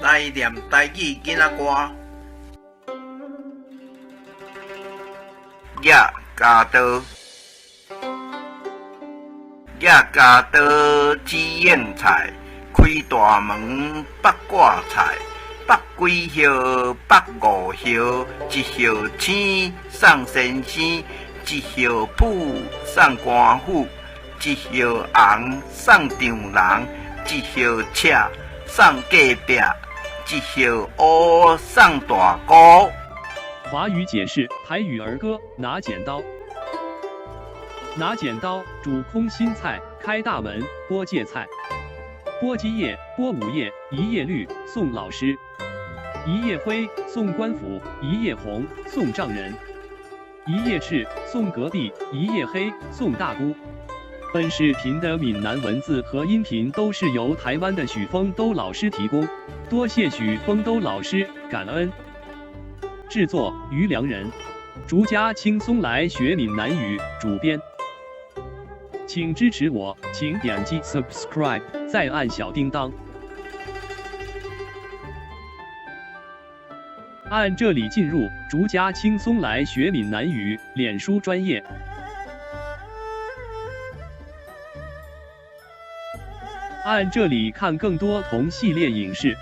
来念台语囡仔歌。野加刀，野加刀煮莧菜，开大门八卦菜，八几叶八五叶，一叶青送先生，一叶朴送官府，一叶红送丈人，一叶赤送隔壁，一叶乌送大姑。华语解释台语儿歌：拿剪刀，拿剪刀煮空心菜，开大门剥芥菜，剥鸡叶剥五叶，一叶绿送老师，一叶灰送官府，一叶红送丈人，一叶赤送隔壁，一叶黑送大姑。本视频的闽南文字和音频都是由台湾的许丰都老师提供，多谢许丰都老师，感恩。制作于良人，逐家轻松来学闽南语，主编。请支持我，请点击 subscribe， 再按小叮当。按这里进入逐家轻松来学闽南语脸书专页。按这里看更多同系列影视。